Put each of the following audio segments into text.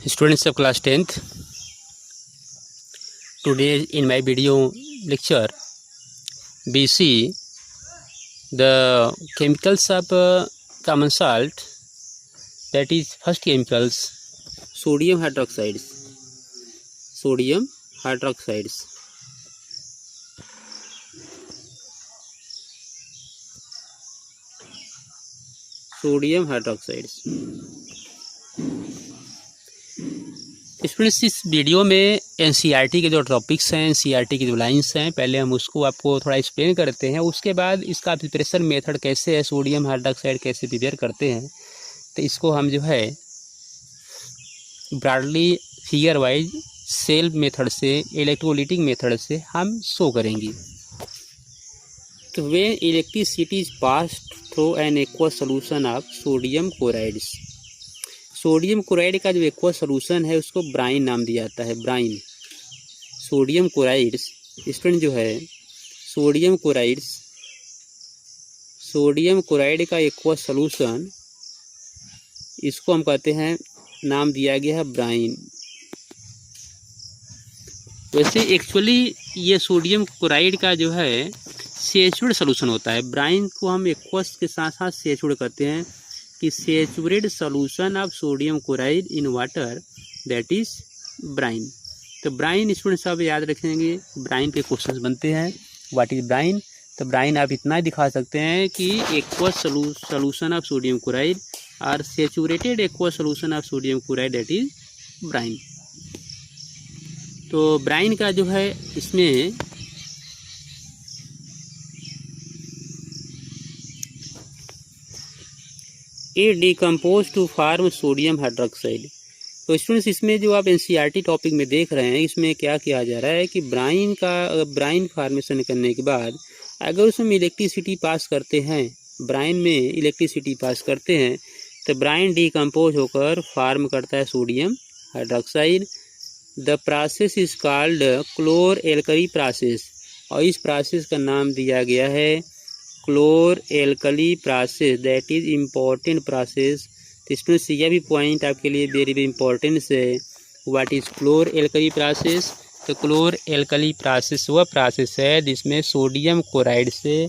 Students of class 10th, today in my video lecture we see the chemicals of common salt, that is first chemicals sodium hydroxides. Sodium hydroxides. Sodium hydroxides. Students इस video में NCERT के जो topics हैं, NCERT की जो lines हैं, पहले हम उसको आपको थोड़ा एक्सप्लेन करते हैं। उसके बाद इसका प्रिपरेशन मेथड कैसे है, सोडियम हाइड्रोक्साइड कैसे प्रिपेयर करते हैं, तो इसको हम जो है broadly figure wise cell method से, इलेक्ट्रोलिटिक मेथड से हम शो करेंगे। तो when electricity is passed through an aqueous solution of sodium chlorides, sodium chloride का जो एक्वस सोल्यूशन है उसको ब्राइन नाम दिया जाता है। ब्राइन, सोडियम क्लोराइड्स स्टूडेंट जो है सोडियम क्लोराइड का एक्वस सोल्यूशन, इसको हम कहते हैं, नाम दिया गया है ब्राइन। वैसे एक्चुअली ये सोडियम क्लोराइड का जो है सैचुरेटेड सोल्यूशन होता है। ब्राइन को हम एक्वस के साथ साथ सैचुरेट करते हैं कि saturated solution of sodium chloride in water, that is brine. तो ब्राइन स्टूडेंट्स आप याद रखेंगे, ब्राइन पे क्वेश्चंस बनते हैं। What is brine? तो ब्राइन आप इतना दिखा सकते हैं कि aqueous solution of sodium chloride और saturated aqueous solution of sodium chloride, that is brine. तो ब्राइन का जो है इसमें it decompose to form sodium hydroxide. तो स्टूडेंट्स इसमें जो आप एनसीईआरटी टॉपिक में देख रहे हैं, इसमें क्या किया जा रहा है कि ब्राइन फार्मेशन करने के बाद अगर उसमें इलेक्ट्रिसिटी पास करते हैं, ब्राइन में इलेक्ट्रिसिटी पास करते हैं, तो ब्राइन डिकम्पोज होकर फार्म करता है sodium hydroxide. The process is called chlor alkali process, और इस प्रोसेस का नाम दिया गया है chlor alkali process, that is important process. तो स्टूडेंट्स यह भी पॉइंट आपके लिए वेरी वेरी इंपॉर्टेंट है। What is chlor alkali process? तो क्लोर एल्कली प्रोसेस वह प्रोसेस है जिसमें सोडियम क्लोराइड से,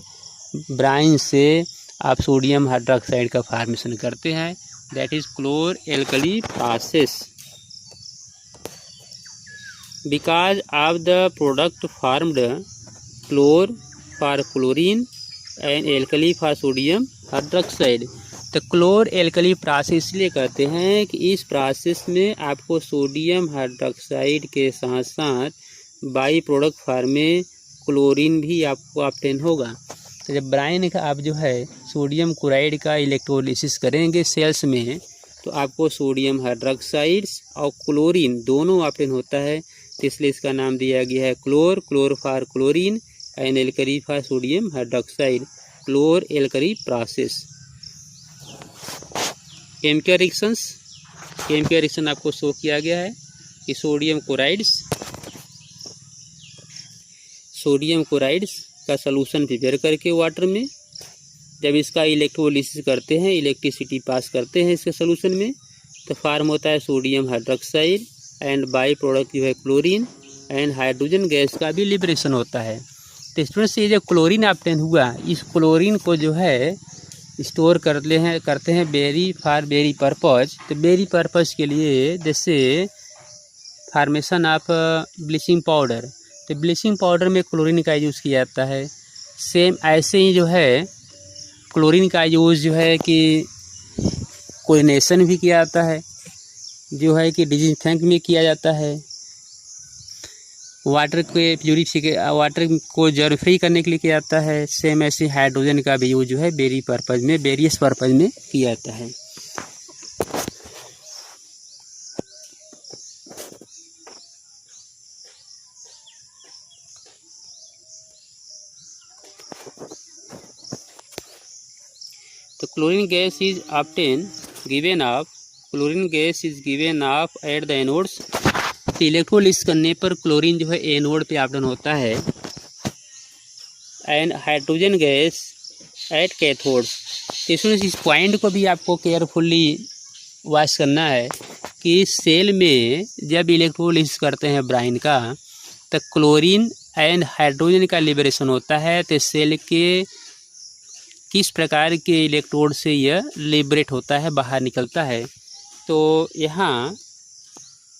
ब्राइन से आप सोडियम हाइड्रोक्साइड का फॉर्मेशन करते हैं, that is chlor alkali process. Because of the product formed chlor for chlorine and alkali for sodium hydroxide. तो क्लोर एल्कली प्रोसेस इसलिए कहते हैं कि इस प्रोसेस में आपको सोडियम हाइड्रोक्साइड के साथ साथ बाई प्रोडक्ट फॉर्म में क्लोरीन भी आपको ऑब्टेन होगा। तो जब ब्राइन का आप जो है सोडियम क्लोराइड का इलेक्ट्रोलिसिस करेंगे सेल्स में, तो आपको सोडियम हाइड्रोक्साइड्स और क्लोरीन दोनों ऑब्टेन होता है। तो इसलिए इसका नाम दिया गया है chlor for chlorine and alkali for sodium hydroxide, chlor alkali process. Chemical reaction आपको शो किया गया है कि सोडियम क्लोराइड्स का सॉल्यूशन प्रिपेयर करके वाटर में, जब इसका इलेक्ट्रोलिसिस करते हैं, इलेक्ट्रिसिटी पास करते हैं इसके सॉल्यूशन में, तो फार्म होता है sodium hydroxide and by product जो है क्लोरीन एंड हाइड्रोजन गैस का भी लिबरेशन होता है। तो स्टूडेंट्स ये जो क्लोरीन ऑब्टेन हुआ, इस क्लोरीन को जो है स्टोर करते हैं बेरी पर्पज। तो बेरी पर्पज के लिए जैसे फार्मेशन ऑफ ब्लीचिंग पाउडर, तो ब्लीचिंग पाउडर में क्लोरीन का यूज़ किया जाता है। सेम ऐसे ही जो है क्लोरीन का यूज़ जो है कि क्लोरीनेशन भी किया जाता है, जो है कि डिजिंफेक्ट में किया जाता है। वाटर को जर फ्री करने के लिए किया जाता है। सेम ऐसे हाइड्रोजन का भी यूज जो है वेरियस पर्पज में किया जाता है। तो chlorine gas is given of at the anodes. तो इलेक्ट्रोलिसिस करने पर क्लोरीन जो है एनोड पे ऑब्टेन होता है, and hydrogen gas at cathode. तो इस पॉइंट को भी आपको केयरफुली वॉच करना है कि सेल में जब इलेक्ट्रोलिसिस करते हैं ब्राइन का तो क्लोरीन एंड हाइड्रोजन का लिबरेशन होता है। तो सेल के किस प्रकार के इलेक्ट्रोड से यह लिबरेट होता है, बाहर निकलता है। तो यहाँ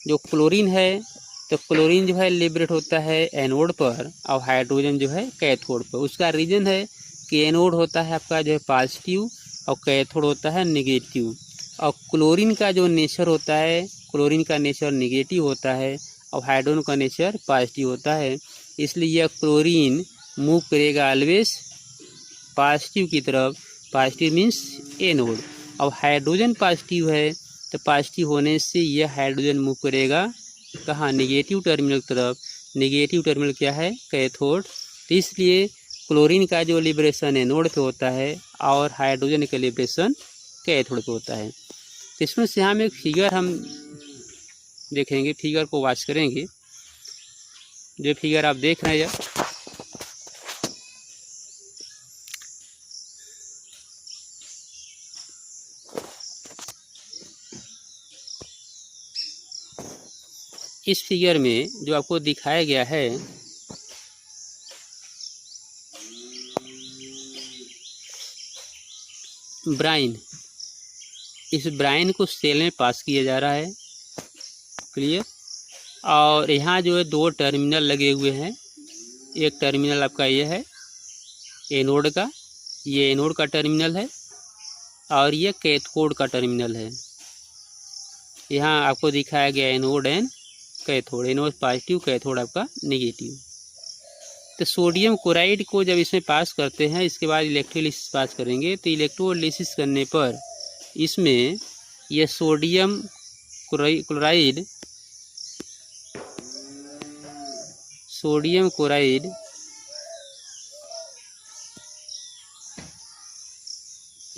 जो क्लोरीन है तो क्लोरीन जो है लिबरेट होता है एनोड पर और हाइड्रोजन जो है कैथोड पर। उसका रीजन है कि एनोड होता है आपका जो है पॉजिटिव और कैथोड होता है नेगेटिव। और क्लोरीन का जो नेचर होता है, क्लोरीन का नेचर नेगेटिव होता है और हाइड्रोजन का नेचर पॉजिटिव होता है। इसलिए यह क्लोरीन मूव करेगा ऑलवेज पॉजिटिव की तरफ। Positive means anode. और हाइड्रोजन पॉजिटिव है तो पॉजिटिव होने से यह हाइड्रोजन मूव करेगा कहाँ, नेगेटिव टर्मिनल की तरफ। नेगेटिव टर्मिनल क्या है, कैथोड। तो इसलिए क्लोरीन का जो लिबरेशन एनोड पे होता है और हाइड्रोजन का लिबरेशन कैथोड पे होता है। तो इसमें से हम एक फिगर हम देखेंगे, फिगर को वॉच करेंगे। जो फिगर आप देख रहे हैं इस फिगर में जो आपको दिखाया गया है ब्राइन, इस ब्राइन को सेल में पास किया जा रहा है, क्लियर। और यहाँ जो है दो टर्मिनल लगे हुए हैं। एक टर्मिनल आपका ये है एनोड का, ये एनोड का टर्मिनल है और ये कैथोड का टर्मिनल है। यहाँ आपको दिखाया गया anode and cathode, anode positive, cathode आपका नेगेटिव। तो सोडियम क्लोराइड को जब इसमें पास करते हैं, इसके बाद इलेक्ट्रोलिसिस पास करेंगे, तो इलेक्ट्रोलिसिस करने पर इसमें यह सोडियम क्लोराइड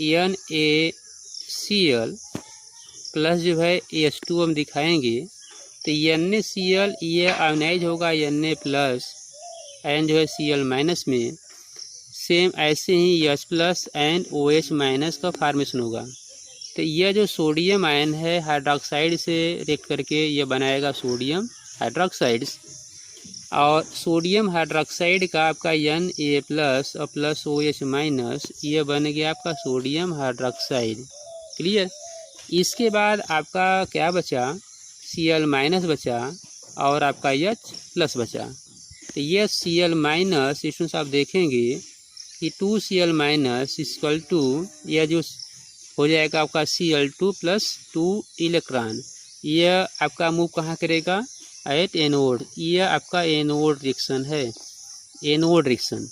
NaCl प्लस जो है H2 हम दिखाएंगे। तो NaCl ये आयोनाइज होगा Na प्लस एंड जो है Cl माइनस में। सेम ऐसे ही H plus and OH minus का फॉर्मेशन होगा। तो यह जो सोडियम आयन है हाइड्रोक्साइड से रिएक्ट करके ये बनाएगा सोडियम हाइड्रोक्साइड्स। और सोडियम हाइड्रोक्साइड का आपका Na प्लस और प्लस OH माइनस, ये बन गया आपका सोडियम हाइड्रोक्साइड, क्लियर। इसके बाद आपका क्या बचा, Cl माइनस बचा और आपका H प्लस बचा। तो ये Cl माइनस, इसमें आप देखेंगे कि 2Cl माइनस इक्वल टू यह जो हो जाएगा आपका Cl2 प्लस 2 इलेक्ट्रॉन। यह आपका मूव कहाँ करेगा, एट एनोड। यह आपका एनोड रिएक्शन है, एनोड रिएक्शन।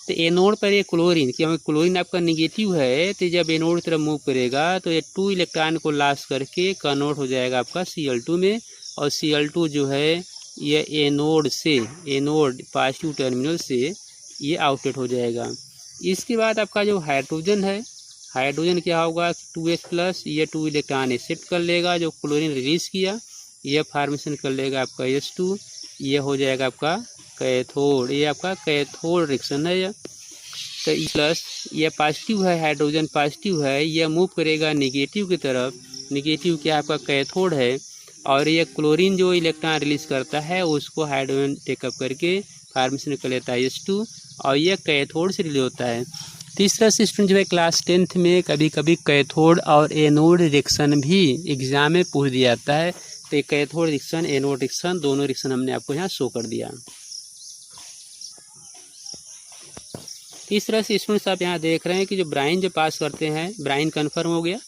तो एनोड पर ये क्लोरीन, क्योंकि क्लोरीन आपका नेगेटिव है, तो जब एनोड की तरफ मूव करेगा तो ये 2 इलेक्ट्रॉन को लॉस करके कन्वर्ट हो जाएगा आपका Cl2 में। और Cl2 जो है ये एनोड से, एनोड पॉजिटिव टर्मिनल से ये आउटलेट हो जाएगा। इसके बाद आपका जो हाइड्रोजन है, हाइड्रोजन क्या होगा, 2H प्लस, ये 2 इलेक्ट्रॉन एक्सेप्ट कर लेगा जो क्लोरीन रिलीज किया, यह फॉर्मेशन कर लेगा आपका H2, ये हो जाएगा आपका कैथोड। ये आपका कैथोड रिएक्शन है। यह तो प्लस ये पॉजिटिव है, हाइड्रोजन पॉजिटिव है, यह मूव करेगा नेगेटिव की तरफ। नेगेटिव क्या आपका कैथोड है और ये क्लोरीन जो इलेक्ट्रॉन रिलीज करता है उसको हाइड्रोजन टेकअप करके फॉर्मेशन कर लेता है H2 और यह कैथोड से रिलीज होता है। तीसरा से स्टूडेंट जो है क्लास 10th में कभी कभी कैथोड और एनोड रिएक्शन भी एग्जाम में पूछ दिया जाता है। तो ये कैथोड रिएक्शन, एनोड रिएक्शन, दोनों रिएक्शन हमने आपको यहाँ शो कर दिया। तीसरा से स्टूडेंट्स आप यहाँ देख रहे हैं कि जो ब्राइन जो पास करते हैं, ब्राइन कन्फर्म हो गया,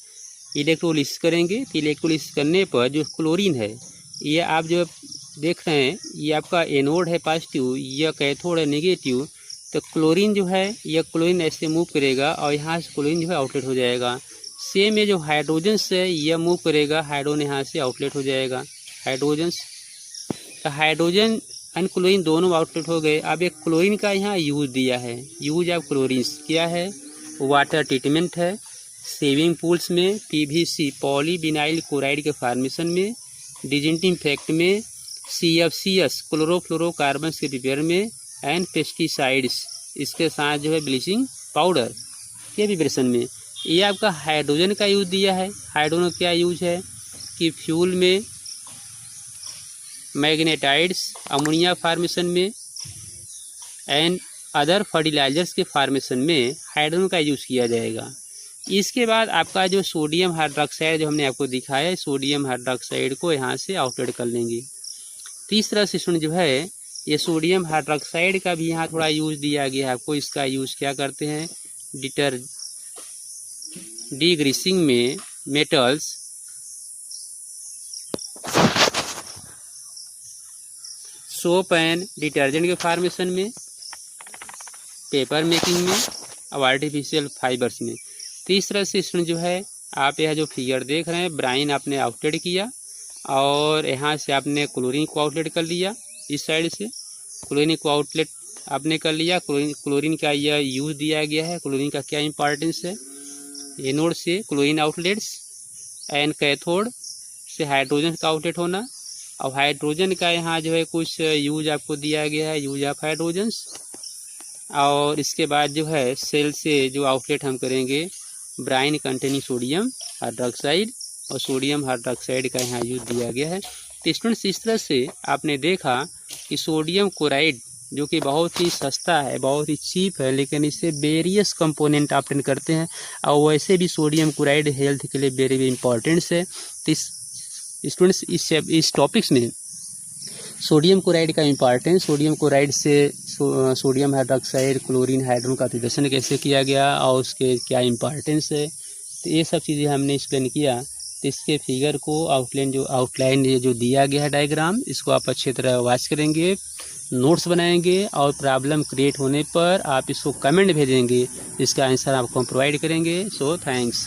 इलेक्ट्रोलिसिस करेंगे। तो इलेक्ट्रोलिसिस करने पर जो क्लोरीन है, ये आप जो देख रहे हैं ये आपका एनोड है पॉजिटिव, यह कैथोड है नेगेटिव। तो क्लोरीन जो है यह क्लोरीन ऐसे मूव करेगा और यहाँ से क्लोरीन जो है आउटलेट हो जाएगा। सेम ये जो हाइड्रोजन से यह मूव करेगा, हाइड्रोजन यहाँ से आउटलेट हो जाएगा, हाइड्रोजन। तो हाइड्रोजन एंड क्लोरीन दोनों आउटलेट हो गए। अब एक क्लोरीन का यहाँ यूज दिया है, यूज ऑफ क्लोरीन क्या है, वाटर ट्रीटमेंट है, स्विमिंग पूल्स में, PVC पॉलीविनाइल क्लोराइड के फॉर्मेशन में, डिजिंटिंग फैक्ट में, CFCS क्लोरोफ्लोरोकार्बन के प्रिपेयर में, एंड पेस्टिसाइड्स, इसके साथ जो है ब्लीचिंग पाउडर के प्रिपरेशन में। ये आपका हाइड्रोजन का यूज दिया है। हाइड्रोजन क्या यूज है कि फ्यूल में, मैग्नेटाइड्स, अमोनिया फार्मेशन में एंड अदर फर्टिलाइजर्स के फार्मेशन में हाइड्रोजन का यूज़ किया जाएगा। इसके बाद आपका जो सोडियम हाइड्रोक्साइड जो हमने आपको दिखाया है, सोडियम हाइड्रोक्साइड को यहाँ से आउटलेट कर लेंगे। तो इस तरह से स्टूडेंट जो है ये सोडियम हाइड्रोक्साइड का भी यहाँ थोड़ा यूज़ दिया गया है आपको। इसका यूज़ क्या करते हैं, डीग्रीसिंग में, मेटल्स, सोप एंड डिटर्जेंट के फार्मेशन में, पेपर मेकिंग में और आर्टिफिशियल फाइबर्स में। तो इस तरह से स्टूडेंट जो है आप यह जो फिगर देख रहे हैं, ब्राइन आपने आउटलेट किया और यहाँ से आपने क्लोरीन को आउटलेट कर लिया। इस साइड से क्लोरीन को आउटलेट आपने कर लिया। क्लोरीन का यह यूज़ दिया गया है। क्लोरीन का क्या इंपॉर्टेंस है, एनोड से क्लोरीन आउटलेट्स एंड कैथोड से हाइड्रोजन का आउटलेट होना। और हाइड्रोजन का यहाँ जो है कुछ यूज आपको दिया गया है, यूज ऑफ हाइड्रोजन्स। और इसके बाद जो है सेल से जो आउटलेट हम करेंगे ब्राइन कंटेनिंग सोडियम हाइड्रोक्साइड, और सोडियम हाइड्रोक्साइड का यहाँ यूज दिया गया है। तो स्टूडेंट्स इस तरह से आपने देखा कि सोडियम क्लोराइड जो कि बहुत ही सस्ता है, बहुत ही चीप है, लेकिन इससे वेरियस कंपोनेंट ऑब्टेन करते हैं। और वैसे भी सोडियम क्लोराइड हेल्थ के लिए वेरी इंपॉर्टेंट है। तो स्टूडेंट्स इस टॉपिक्स में सोडियम क्लोराइड का इंपॉर्टेंस, सोडियम क्लोराइड से सोडियम हाइड्रोक्साइड, क्लोरीन, हाइड्रोजन का ऑक्सीडेशन कैसे किया गया और उसके क्या इंपॉर्टेंस है, तो ये सब चीज़ें हमने एक्सप्लेन किया। तो इसके फिगर को आउटलाइन जो दिया गया है डायग्राम, इसको आप अच्छी तरह वॉच करेंगे, नोट्स बनाएंगे और प्रॉब्लम क्रिएट होने पर आप इसको कमेंट भेजेंगे, इसका आंसर आपको हम प्रोवाइड करेंगे। So thanks.